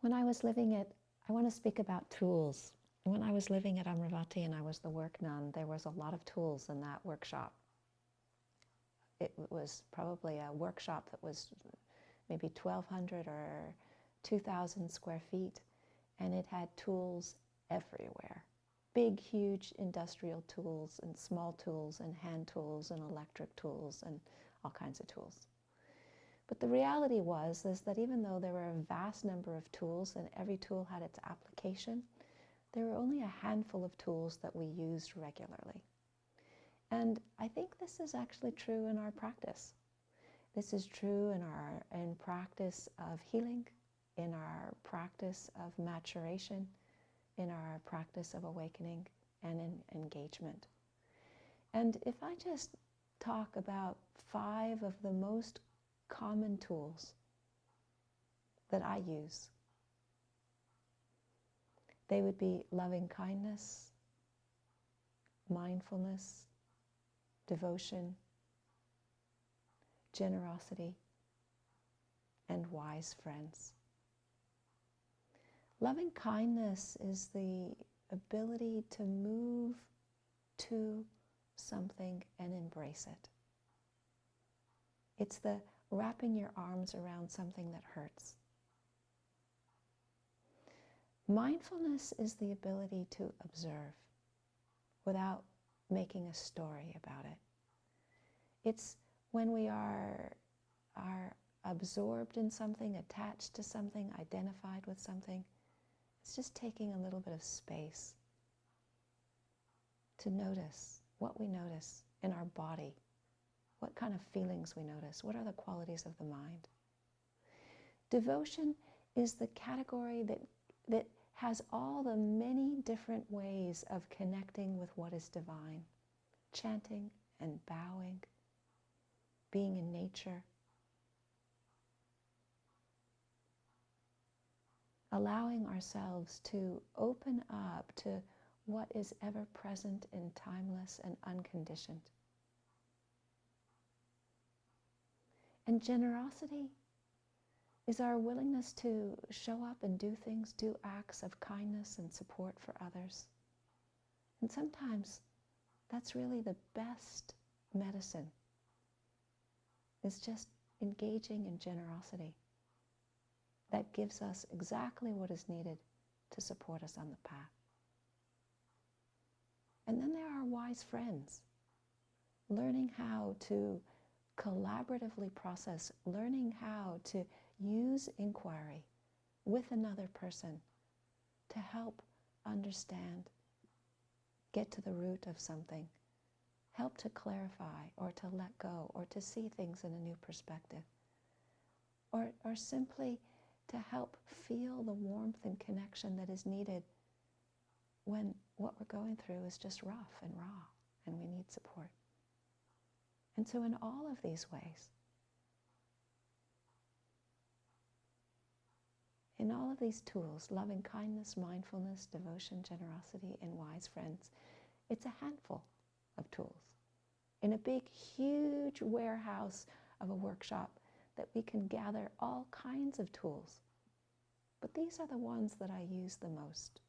When I was living at, I want to speak about tools. When I was living at Amravati and I was the work nun, there was a lot of tools in that workshop. It was probably a workshop that was maybe 1,200 or 2,000 square feet, and it had tools everywhere. Big, huge industrial tools and small tools and hand tools and electric tools and all kinds of tools. But the reality is that even though there were a vast number of tools and every tool had its application, there were only a handful of tools that we used regularly. And I think this is actually true in our practice. This is true in practice of healing, in our practice of maturation, in our practice of awakening, and in engagement. And if I just talk about 5 of the most common tools that I use, they would be loving kindness, mindfulness, devotion, generosity, and wise friends. Loving kindness is the ability to move to something and embrace it. It's the wrapping your arms around something that hurts. Mindfulness is the ability to observe without making a story about it. It's when we are absorbed in something, attached to something, identified with something. It's just taking a little bit of space to notice what we notice in our body, what kind of feelings we notice, what are the qualities of the mind. Devotion is the category that has all the many different ways of connecting with what is divine, chanting and bowing, being in nature, allowing ourselves to open up to what is ever present and timeless and unconditioned. And generosity is our willingness to show up and do things, do acts of kindness and support for others. And sometimes that's really the best medicine, is just engaging in generosity. That gives us exactly what is needed to support us on the path. And then there are wise friends, learning how to collaboratively process, learning how to use inquiry with another person to help understand, get to the root of something, help to clarify or to let go or to see things in a new perspective, or simply to help feel the warmth and connection that is needed when what we're going through is just rough and raw and we need support. And so in all of these ways, in all of these tools, loving kindness, mindfulness, devotion, generosity, and wise friends, it's a handful of tools in a big, huge warehouse of a workshop that we can gather all kinds of tools. But these are the ones that I use the most.